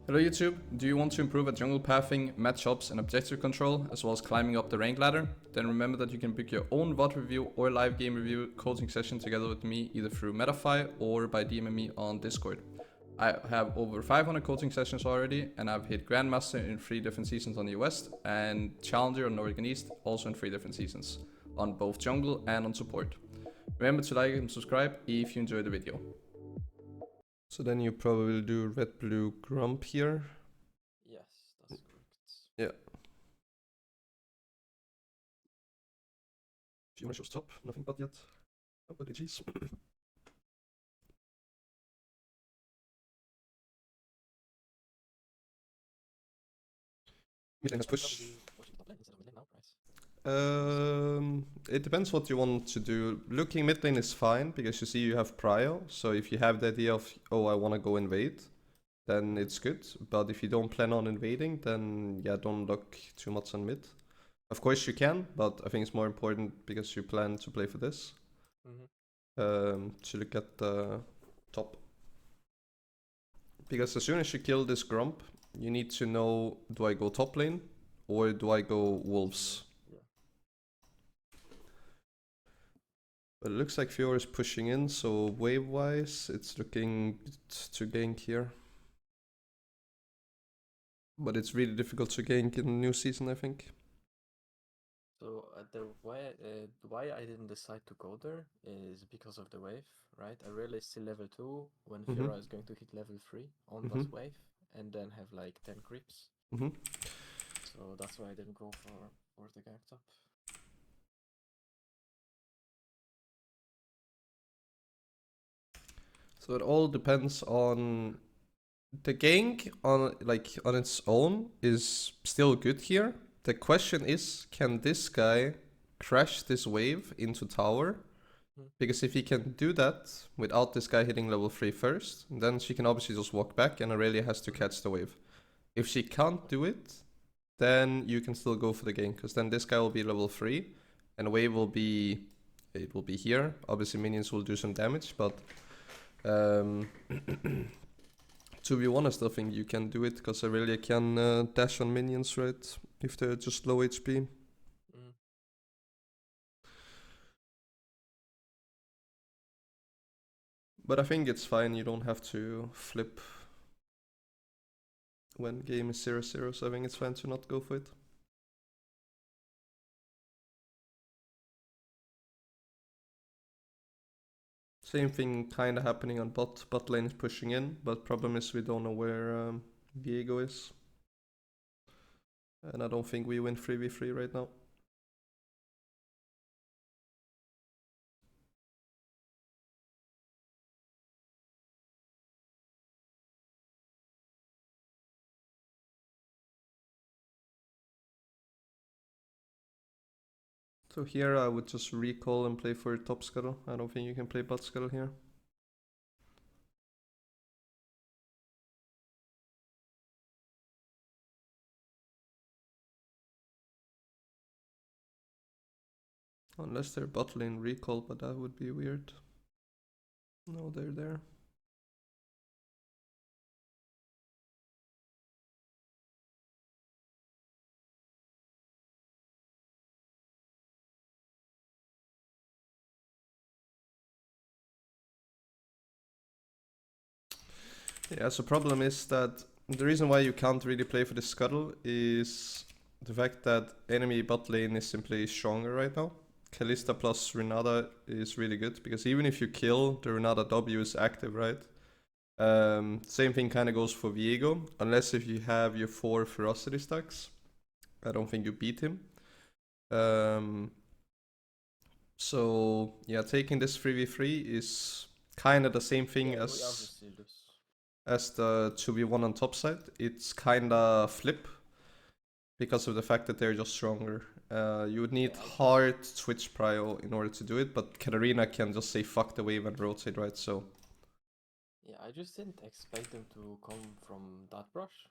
Hello YouTube, do you want to improve at jungle pathing, matchups and objective control, as well as climbing up the rank ladder? Then remember that you can book your own VOD review or live game review coaching session together with me either through Metafy or by DMing me on Discord. I have over 500 coaching sessions already, and I've hit Grandmaster in 3 different seasons on the West, and Challenger on Nordic and East also in 3 different seasons, on both jungle and on support. Remember to like and subscribe if you enjoyed the video. So then you probably do red blue grump here. Yes, that's correct. Yeah. If you want to show top, nothing but yet. Oh, but GG's. Mid lane has push. It depends what you want to do. Looking mid lane is fine because you see you have prio. So if you have the idea of, oh, I want to go invade, then it's good. But if you don't plan on invading, then yeah, don't look too much on mid. Of course you can, but I think it's more important because you plan to play for this. To look at the top. Because as soon as you kill this grump, you need to know, do I go top lane or do I go wolves? But it looks like Fiora is pushing in, so wave-wise, it's looking to gank here. But it's really difficult to gank in the new season, I think. So the why I didn't decide to go there is because of the wave, right? I really see level 2 when Fiora is going to hit level 3 on that wave, and then have like 10 creeps. So that's why I didn't go for the gank top. So it all depends on the gank on its own is still good here. The question is, can this guy crash this wave into tower? Because if he can do that without this guy hitting level 3 first, then she can obviously just walk back and Aurelia has to catch the wave. If she can't do it, then you can still go for the gank, because then this guy will be level 3 and wave will be, it will be here. Obviously minions will do some damage, but to be honest, I think you can do it because Aurelia can dash on minions, right? If they're just low HP. But I think it's fine, you don't have to flip when game is 0-0, so I think it's fine to not go for it. Same thing kinda happening on bot. Bot lane is pushing in, but problem is we don't know where Viego is. And I don't think we win 3v3 right now. So here I would just recall and play for top scuttle. I don't think you can play bot scuttle here. Unless they're bot lane recall, but that would be weird. No, they're there. Yeah, so problem is that the reason why you can't really play for the scuttle is the fact that enemy bot lane is simply stronger right now. Kalista plus Renata is really good, because even if you kill, the Renata W is active, right? Same thing kind of goes for Viego, unless if you have your 4 ferocity stacks. I don't think you beat him. So yeah, taking this 3v3 is kind of the same thing as the 2v1 on top side. It's kinda flip because of the fact that they're just stronger. You would need hard switch prio in order to do it, but Katarina can just say fuck the wave and rotate, right? So yeah, I just didn't expect them to come from that brush.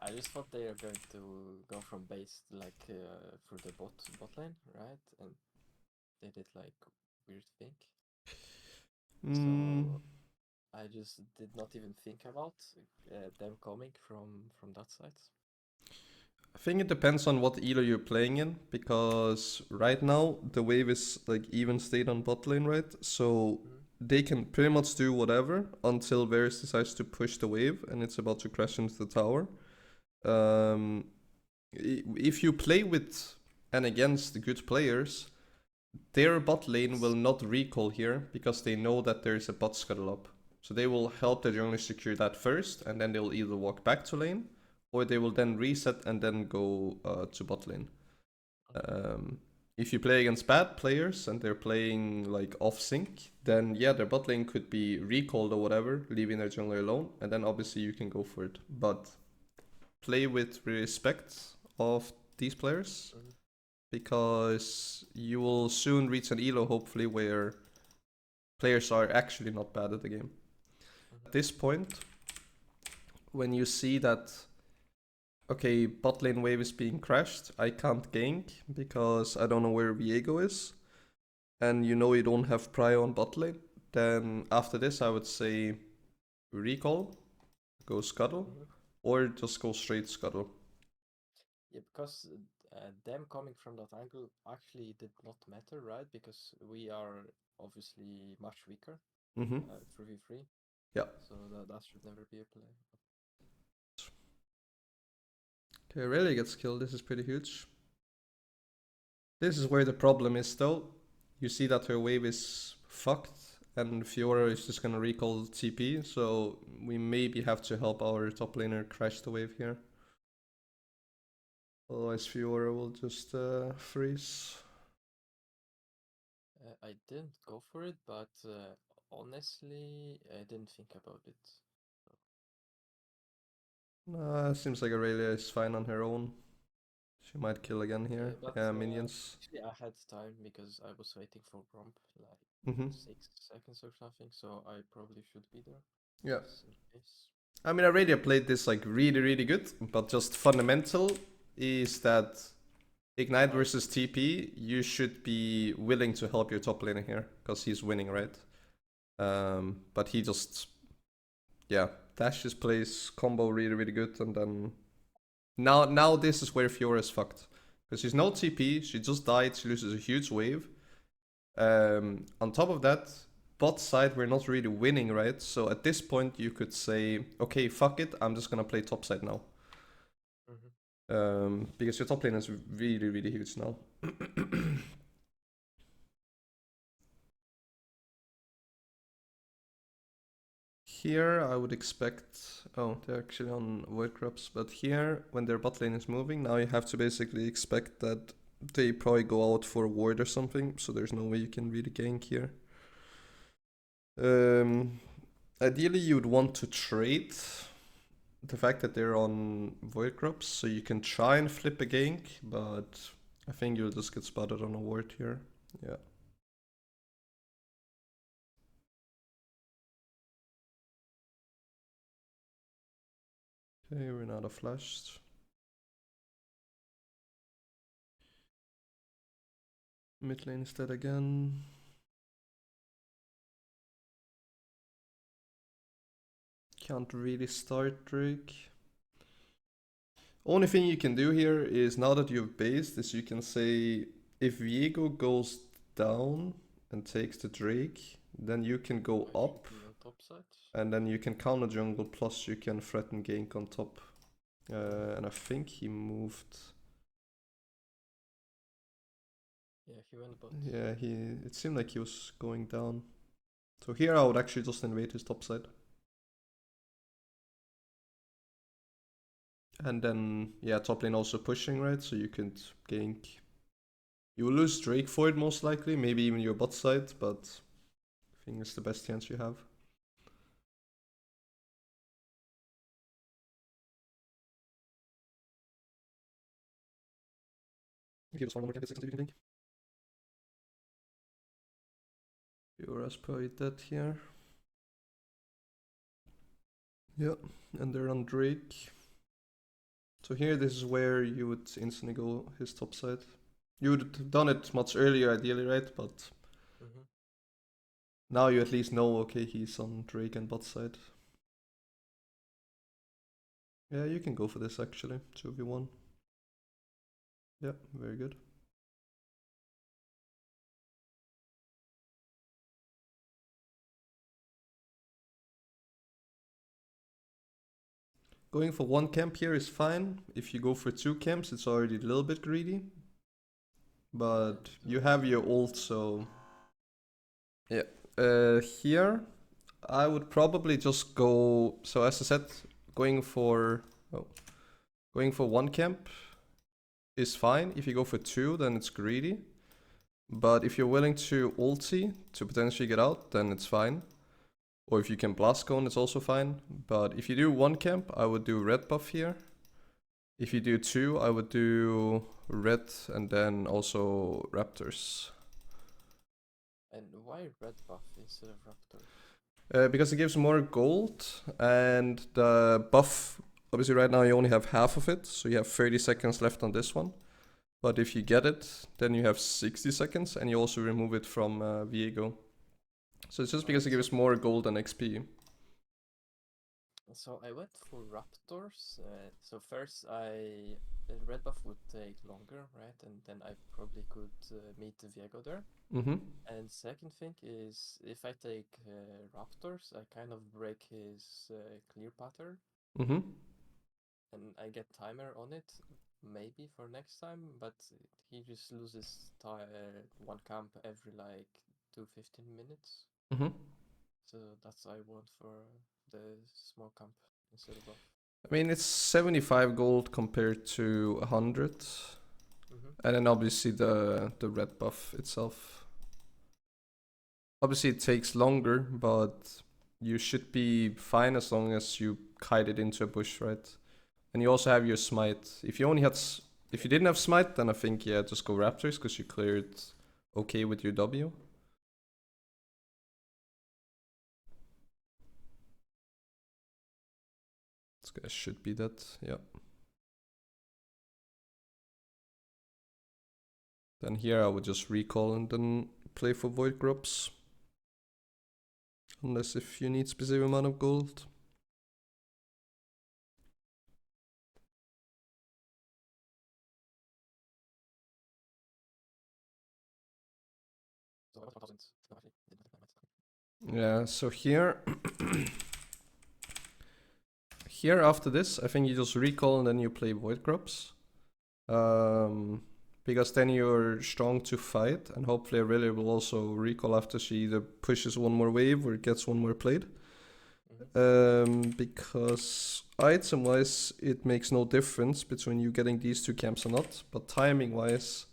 I just thought they are going to go from base like through the bot lane, right? And they did like weird thing. So I just did not even think about them coming from that side. I think it depends on what elo you're playing in, because right now the wave is like even state on bot lane, right? So they can pretty much do whatever until Varus decides to push the wave and it's about to crash into the tower. If you play with and against the good players, their bot lane will not recall here because they know that there is a bot scuttle up. So they will help the jungler secure that first, and then they'll either walk back to lane, or they will then reset and then go to bot lane. If you play against bad players and they're playing like off sync, then yeah, their bot lane could be recalled or whatever, leaving their jungler alone, and then obviously you can go for it. But play with respect of these players, because you will soon reach an elo hopefully where players are actually not bad at the game. At this point, when you see that, okay, bot lane wave is being crashed, I can't gank because I don't know where Viego is, and you know you don't have prio on bot lane, then after this I would say recall, go scuttle, or just go straight scuttle. Yeah, because them coming from that angle actually did not matter, right? Because we are obviously much weaker, 3v3. Yeah. So that should never be a play. Okay, Aurelia gets killed. This is pretty huge. This is where the problem is though. You see that her wave is fucked and Fiora is just gonna recall TP, so we maybe have to help our top laner crash the wave here. Otherwise Fiora will just freeze. I didn't go for it, but honestly, I didn't think about it. Nah, seems like Aurelia is fine on her own. She might kill again here. But, Yeah, minions. actually, I had time because I was waiting for Gromp like 6 seconds or something, so I probably should be there. Yeah. Just in case. I mean, Aurelia played this like really good, but just fundamental is that Ignite versus TP, you should be willing to help your top laner here, because he's winning, right? But he just, yeah, dashes, plays combo really good, and then now this is where Fiora is fucked, because she's no TP, she just died, she loses a huge wave. On top of that, bot side we're not really winning, right? So at this point you could say, okay, fuck it, I'm just gonna play top side now. Because your top lane is really huge now. Here I would expect, oh, they're actually on Void Grubs, but here when their bot lane is moving, now you have to basically expect that they probably go out for a ward or something, so there's no way you can really gank here. Ideally you would want to trade the fact that they're on Void Grubs, so you can try and flip a gank, but I think you'll just get spotted on a ward here. Yeah. Okay, we're not a flashed. Mid lane is dead again. Can't really start Drake. Only thing you can do here is, now that you've based, is you can say if Viego goes down and takes the Drake, then you can go up, and then you can counter jungle, plus you can threaten gank on top. And I think he moved. Yeah, he went bot. Yeah, it seemed like he was going down. So here I would actually just invade his top side. And then, yeah, top lane also pushing, right? So you could gank. You will lose Drake for it most likely, maybe even your bot side, but I think it's the best chance you have. Give us 1 more 10 seconds if you think. Fiora's probably dead here. Yeah, and they're on Drake. So here, this is where you would instantly go his top side. You would have done it much earlier, ideally, right? But Now you at least know, okay, he's on Drake and bot side. Yeah, you can go for this actually, 2v1. Yeah, very good. Going for one camp here is fine. If you go for two camps, it's already a little bit greedy. But you have your ult, so... Yeah. Here, I would probably just go... So as I said, going for one camp is fine. If you go for two, then it's greedy. But if you're willing to ulti to potentially get out, then it's fine. Or if you can blast cone, it's also fine. But if you do one camp, I would do red buff here. If you do two, I would do red and then also raptors. And why red buff instead of raptor? Because it gives more gold, and the buff, obviously right now you only have half of it, so you have 30 seconds left on this one. But if you get it, then you have 60 seconds, and you also remove it from Viego. So it's just because it gives more gold and XP. So I went for raptors. So first red buff would take longer, right? And then I probably could meet Viego there. Mm-hmm. And second thing is, if I take raptors, I kind of break his clear pattern. Mm-hmm. And I get timer on it, maybe for next time, but he just loses one camp every like 15 minutes. Mm-hmm. So that's I want for the small camp instead of buff. I mean, it's 75 gold compared to 100. Mm-hmm. And then obviously the red buff itself. Obviously it takes longer, but you should be fine as long as you kite it into a bush, right? And you also have your smite. If you didn't have smite, then I think, yeah, just go raptors, because you cleared okay with your W. This guy should be dead, yeah. Then here I would just recall and then play for void grubs. Unless if you need specific amount of gold. Yeah, so here here after this, I think you just recall and then you play void grubs. Because then you're strong to fight, and hopefully Aurelia will also recall after she either pushes one more wave or gets one more plate. Because item wise, it makes no difference between you getting these two camps or not, but timing wise,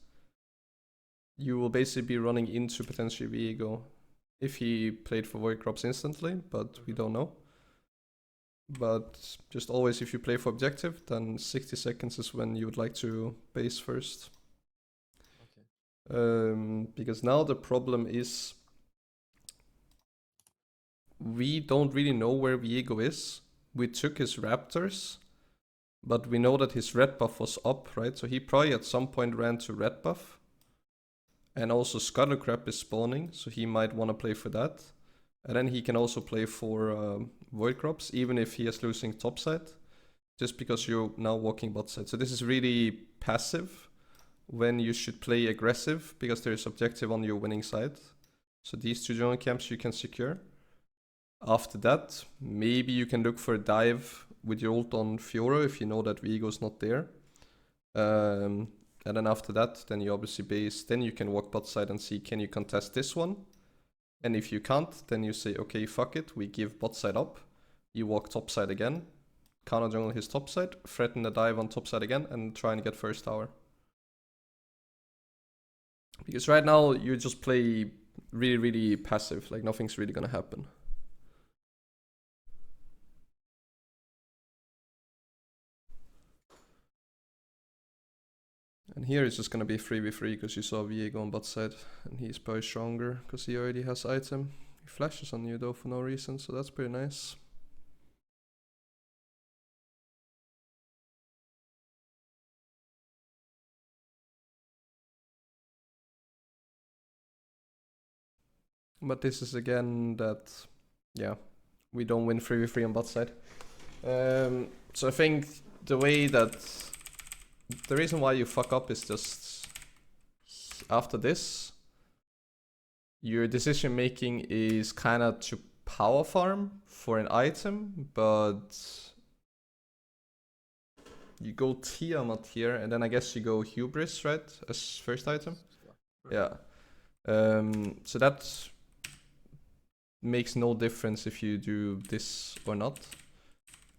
you will basically be running into potentially Viego if he played for void grubs instantly, but we don't know. But just always, if you play for objective, then 60 seconds is when you would like to base first. Okay. Because now the problem is we don't really know where Viego is. We took his raptors, but we know that his red buff was up, right? So he probably at some point ran to red buff. And also Scuttle Crab is spawning, so he might want to play for that. And then he can also play for Void Crops, even if he is losing top side, just because you're now walking bot side. So this is really passive when you should play aggressive, because there is objective on your winning side. So these two jungle camps you can secure. After that, maybe you can look for a dive with your ult on Fiora if you know that Viego's not there. And then after that, then you obviously base, then you can walk bot side and see, can you contest this one? And if you can't, then you say, okay, fuck it, we give bot side up. You walk top side again, counter jungle his top side, threaten the dive on top side again, and try and get first tower. Because right now, you just play really, really passive, like nothing's really gonna happen. And here it's just gonna be 3v3 because you saw Viego on bot side, and he's probably stronger because he already has item. He flashes on you though for no reason, so that's pretty nice. But this is again that, yeah, we don't win 3v3 on bot side. So I think the way that, the reason why you fuck up is just after this, your decision making is kind of to power farm for an item, but you go Tiamat here, and then I guess you go Hubris, right, as first item? Yeah. So that makes no difference if you do this or not.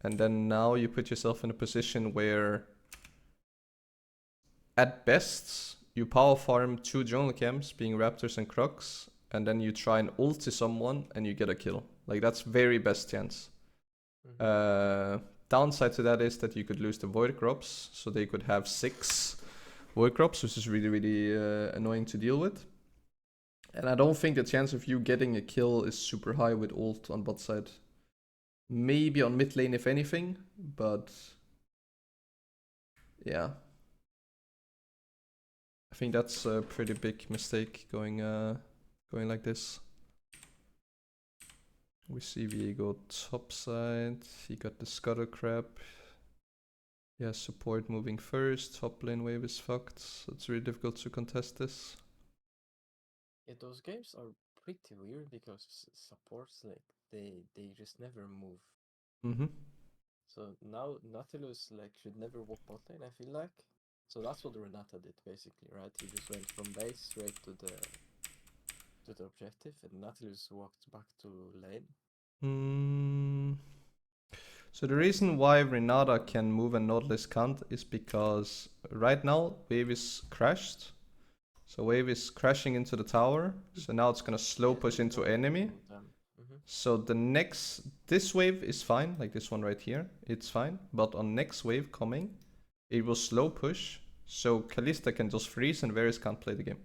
And then now you put yourself in a position where at best you power farm 2 jungle camps, being Raptors and Crocs, and then you try and ulti someone and you get a kill. Like, that's very best chance. Downside to that is that you could lose the Void Crops, so they could have 6 Void Crops, which is really, really annoying to deal with. And I don't think the chance of you getting a kill is super high with ult on bot side. Maybe on mid lane if anything, but yeah. I think that's a pretty big mistake going like this. We see Viego top side, he got the scuttle crab. Yeah, support moving first, top lane wave is fucked, so it's really difficult to contest this. Yeah, those games are pretty weird because supports, like, they just never move. So now Nautilus, like, should never walk bot lane, I feel like. So that's what Renata did basically, right? He just went from base straight to the objective, and Nautilus walked back to lane. So the reason why Renata can move and Nautilus can't is because right now wave is crashed. So wave is crashing into the tower. So now it's gonna slow push into enemy. So the next, this wave is fine, like this one right here, it's fine. But on next wave coming, it will slow push. So Kalista can just freeze and Varus can't play the game.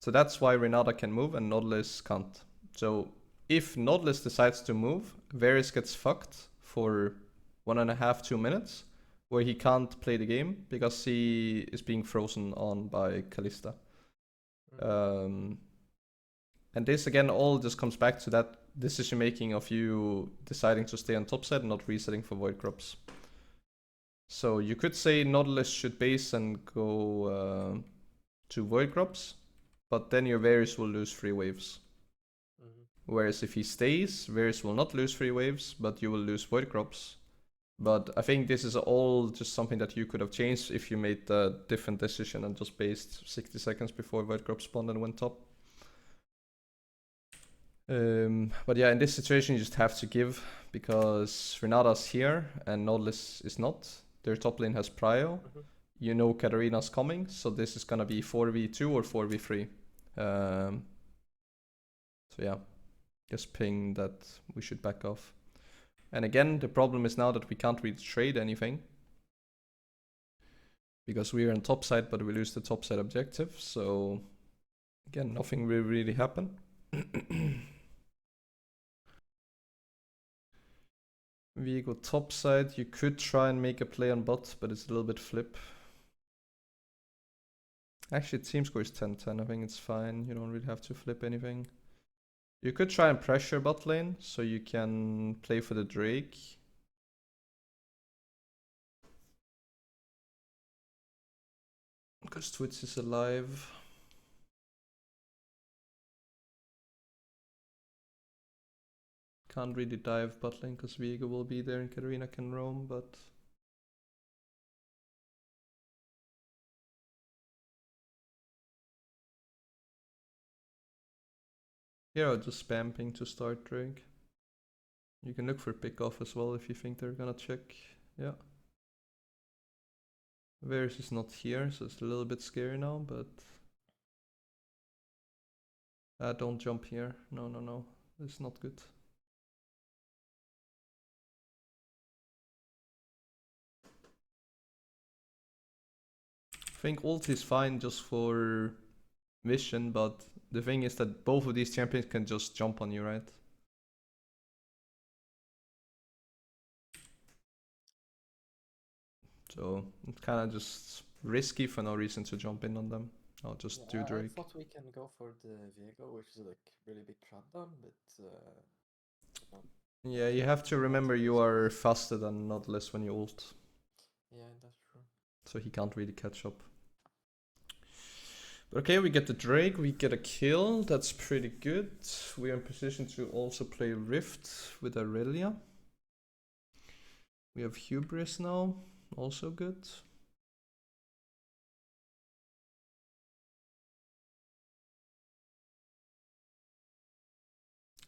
So that's why Renata can move and Nautilus can't. So if Nautilus decides to move, Varus gets fucked for 1.5 to 2 minutes, where he can't play the game because he is being frozen on by Kalista. And this again all just comes back to that decision making of you deciding to stay on top side and not resetting for Void Crops. So you could say Nautilus should base and go to Void Crops, but then your Varus will lose 3 waves. Whereas if he stays, Varus will not lose 3 waves, but you will lose Void Crops. But I think this is all just something that you could have changed if you made a different decision and just based 60 seconds before Void Crop spawned and went top. But yeah, in this situation you just have to give, because Renata's here and Nautilus is not. Their top lane has prio. You know Katarina's coming, so this is gonna be 4v2 or 4v3. So yeah, just ping that we should back off. And again, the problem is now that we can't really trade anything, because we are on top side, but we lose the top side objective. So again, nothing will really happen. We go top side. You could try and make a play on bot, but it's a little bit flip. Actually, team score is 10-10. I think it's fine. You don't really have to flip anything. You could try and pressure bot lane, so you can play for the Drake. Because Twitch is alive. Can't really dive bot lane because Viego will be there and Katarina can roam, but... Here I'll just spam ping to start Drake. You can look for pick off as well if you think they're gonna check. Yeah. Varus is not here, so it's a little bit scary now, but... don't jump here. No, no, no. It's not good. I think ult is fine just for vision, but the thing is that both of these champions can just jump on you, right? So it's kind of just risky for no reason to jump in on them. I'll just Yeah, do I Drake. thought we can go for the Viego, which is like really big shutdown, but no, Yeah, you have to remember you are faster than Nautilus when you ult, yeah, that's true. so he can't really catch up. Okay, we get the Drake, we get a kill, that's pretty good. We are in position to also play Rift with Aurelia. We have Hubris now, also good.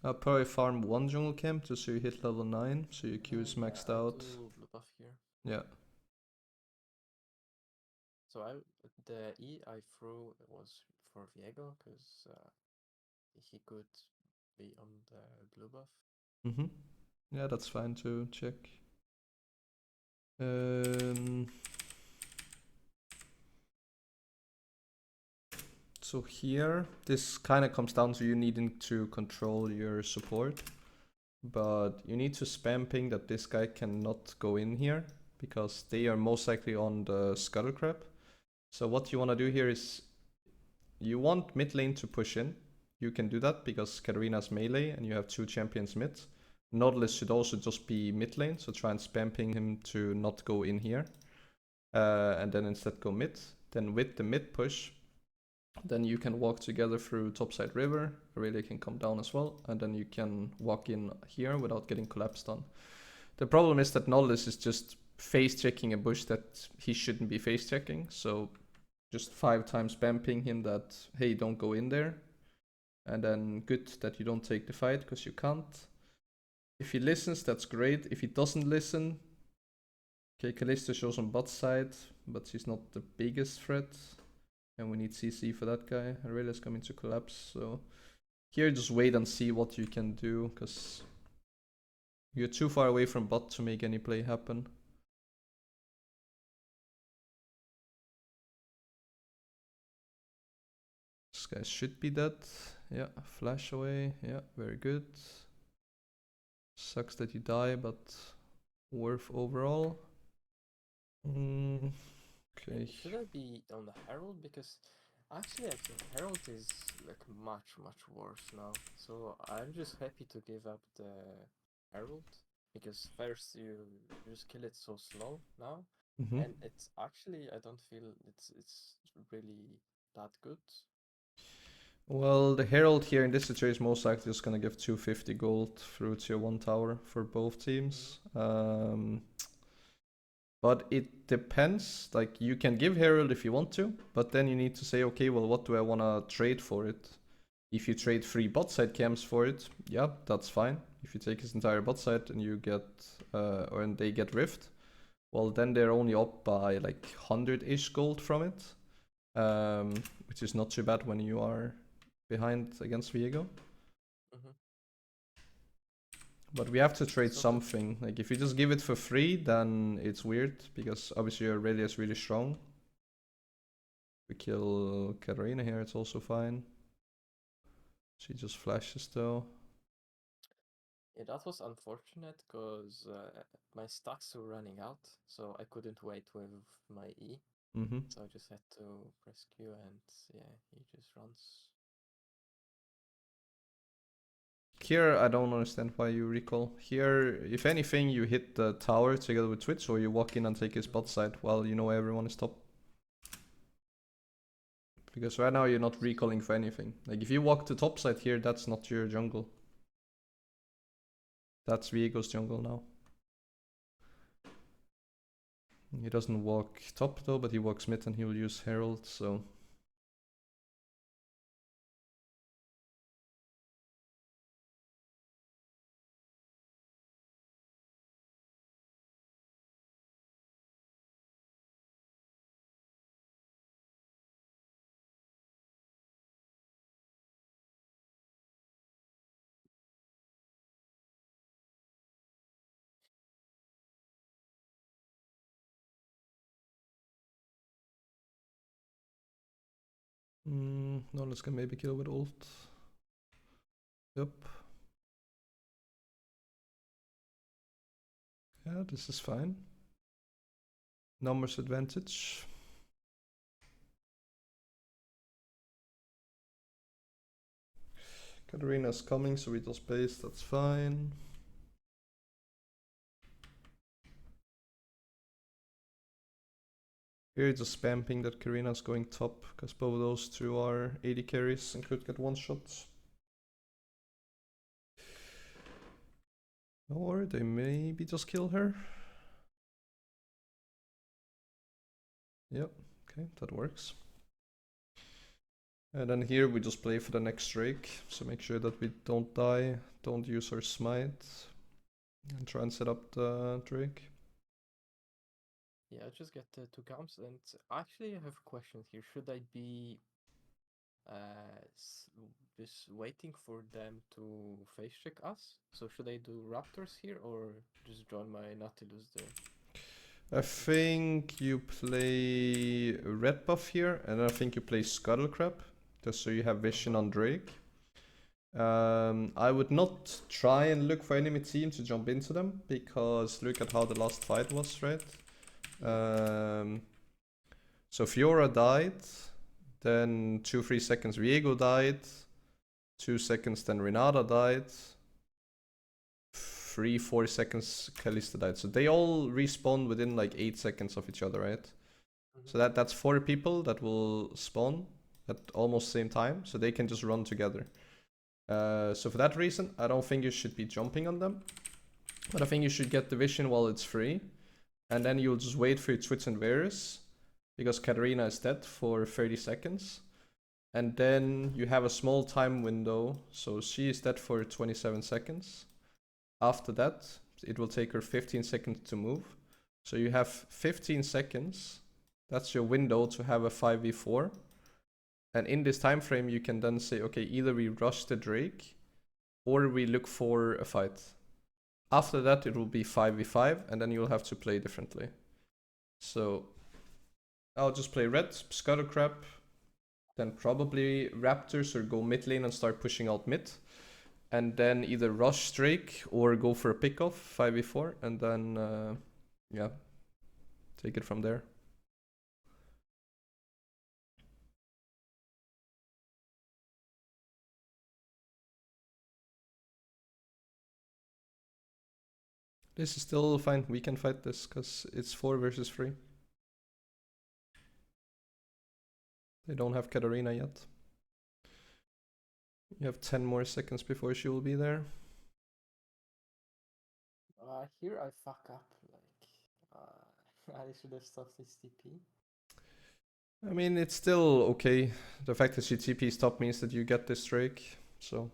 I'll probably farm one jungle camp just so you hit level 9, so your Q is maxed out. Do blue buff here. Yeah. So the E I threw was for Viego because he could be on the blue buff. Mm-hmm. Yeah, that's fine to check. So here, this kind of comes down to you needing to control your support. But you need to spam ping that this guy cannot go in here, because they are most likely on the scuttle crab. So what you want to do here is, you want mid lane to push in. You can do that because Katarina's melee and you have 2 champions mid. Nautilus should also just be mid lane, so try and spam ping him to not go in here. And then instead go mid. Then with the mid push, then you can walk together through topside river. Aurelia can come down as well, and then you can walk in here without getting collapsed on. The problem is that Nautilus is just face checking a bush that he shouldn't be face checking, so just 5 times spam ping him that, hey, don't go in there. And then good that you don't take the fight, because you can't. If he listens, that's great. If he doesn't listen, okay, Kalista shows on bot side, but he's not the biggest threat. And we need CC for that guy. Aurelia's coming to collapse, so here just wait and see what you can do, because you're too far away from bot to make any play happen. This guy should be dead. Yeah, flash away. Yeah, very good. Sucks that you die, but worth overall. Okay. Should I be on the Herald? Because actually I think Herald is like much worse now. So I'm just happy to give up the Herald, because first you just kill it so slow now, and it's actually, I don't feel it's really that good. Well, the Herald here in this situation is most likely just gonna give 250 gold through tier 1 tower for both teams. But it depends. Like, you can give Herald if you want to, but then you need to say, okay, well, what do I want to trade for it? If you trade 3 bot side camps for it, yeah, that's fine. If you take his entire bot side and you get, and they get Rift, well, then they're only up by like 100-ish gold from it, which is not too bad when you are behind against Viego. But we have to trade something. Like, if you just give it for free, then it's weird, because obviously Aurelia is really strong. We kill Katarina here, it's also fine. She just flashes though. Yeah, that was unfortunate, because my stacks were running out, so I couldn't wait with my E. So I just had to press Q, and yeah, he just runs. Here, I don't understand why you recall. Here, if anything, you hit the tower together with Twitch, or you walk in and take his bot side while you know everyone is top. Because right now you're not recalling for anything. Like, if you walk to top side here, that's not your jungle. That's Viego's jungle now. He doesn't walk top though, but he walks mid and he will use Herald, so... No, let's go maybe kill with ult. Yep. Yeah, this is fine. Numbers advantage. Katarina's coming, so we just base, that's fine. Here just spamming that Karina's going top, because both of those two are 80 carries and could get one shots. Or they maybe just kill her. Yep, okay, that works. And then here we just play for the next Drake, so make sure that we don't die, don't use our smite, and try and set up the Drake. Yeah, I just get the 2 counts, and actually I have a question here. Should I be just waiting for them to face check us? So should I do Raptors here or just join my Nautilus there? I think you play red buff here, and I think you play Scuttle Crab, just so you have vision on Drake. I would not try and look for enemy team to jump into them, because look at how the last fight was, right? So Fiora died, then 2-3 seconds Viego died, 2 seconds then Renata died, 3-4 seconds Kalista died. So they all respawn within like 8 seconds of each other, right? So that's 4 people that will spawn at almost same time, so they can just run together. So for that reason, I don't think you should be jumping on them, but I think you should get the vision while it's free, and then you'll just wait for your Twitch and Varus, because Katarina is dead for 30 seconds. And then you have a small time window, so she is dead for 27 seconds. After that, it will take her 15 seconds to move. So you have 15 seconds, that's your window to have a 5v4. And in this time frame, you can then say, okay, either we rush the Drake, or we look for a fight. After that, it will be 5v5, and then you'll have to play differently. So I'll just play red, Scuttle Crab, then probably Raptors, or go mid lane and start pushing out mid. And then either rush Drake or go for a pickoff, 5v4, and then, yeah, take it from there. This is still fine, we can fight this, because it's 4 versus 3. They don't have Katarina yet. You have 10 more seconds before she will be there. Here I fuck up, like, I should have stopped this TP. I mean, it's still okay. The fact that she TP's top means that you get this Drake, so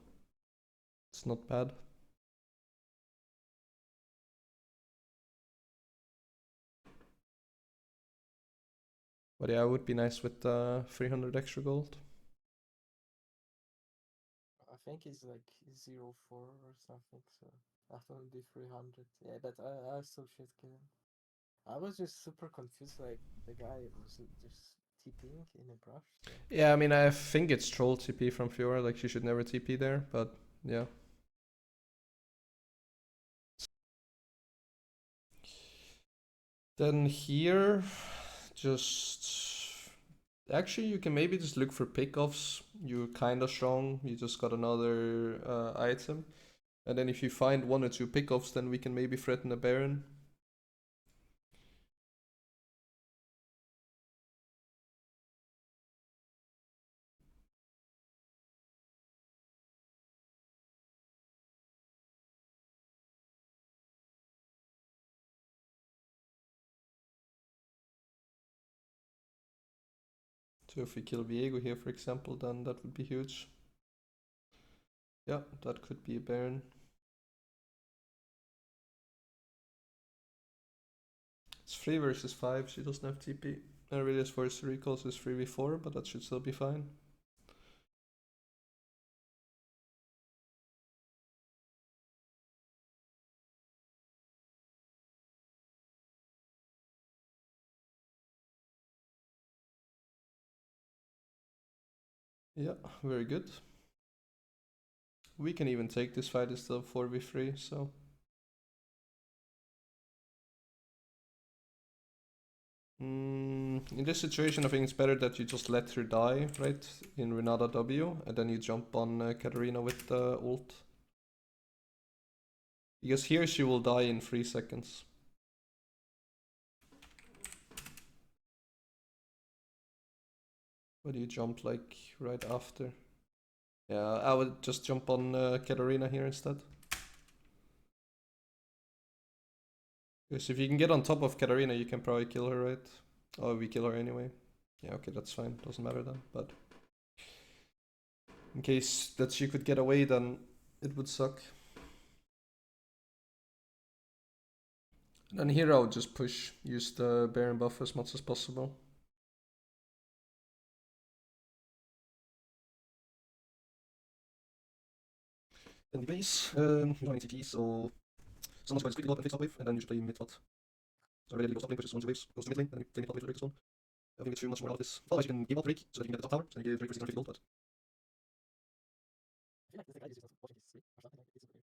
it's not bad. But yeah, it would be nice with 300 extra gold. I think it's like 0-4 or something, so that will be 300. Yeah, but I still should kill him. I was just super confused, like the guy was just TPing in a brush. So. Yeah, I mean, I think it's troll TP from Fiora, like she should never TP there, but yeah. Then here, just actually you can maybe just look for pickoffs. You're kinda strong, you just got another item. And then if you find 1 or 2 pickoffs, then we can maybe threaten a Baron. So if we kill Viego here, for example, then that would be huge. Yeah, that could be a Baron. It's 3 versus 5, she doesn't have TP. Aurelius Force recalls is 3v4, but that should still be fine. Yeah, very good. We can even take this fight, it's still 4v3, so. In this situation, I think it's better that you just let her die, right? In Renata W, and then you jump on Katarina with the ult. Because here she will die in 3 seconds. Why do you jump like right after? Yeah, I would just jump on Katarina here instead. Because if you can get on top of Katarina, you can probably kill her, right? Oh, we kill her anyway. Yeah, okay, that's fine. Doesn't matter then, but... in case that she could get away, then it would suck. And then here I would just push, use the Baron buff as much as possible. Then the base, you don't need TP, so someone's going to split the up and fix top wave, and then you should play mid top. So I really goes top lane, pushes one waves, goes to mid lane, then you play mid top wave to break this one. I think it's too much more out of this. Otherwise you can give out Drake so that you can get the top tower, so you give Drake for 650 gold, but... I feel like this guy is just watching his sleep or something like it's weird.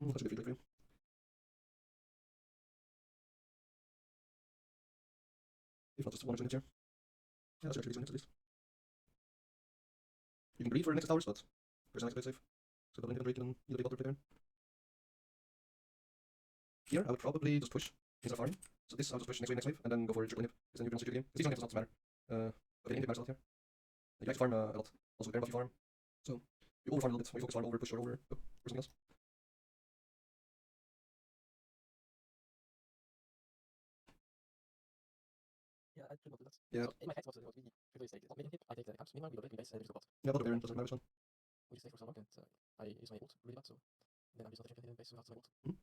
That's a good feedback for you. If not, just one or two hits here. Yeah, that's actually 2 hits at least. You can greed for the next towers, but there's an next play safe. So double hit Drake and either bot or play turn. Here, I would probably just push instead of farming. So this, I'll just push next wave, and then go for triple inhib. Because then you can also secure the game. Because these one does not matter. But inhib matters a lot here. You like to farm a lot. Also with Baron buff you farm. So you over farm a little bit, or you focus farm over, push or over, or something else. Yeah, I should not do that. Yeah. So in my head, it was really privileged. It's not making hit. I take the camps. Meanwhile, we go base, we bot. Yeah, but Baron doesn't matter which one. We just stay for so long, and I use my ult really bad, so then I'm just not interested in base without my ult.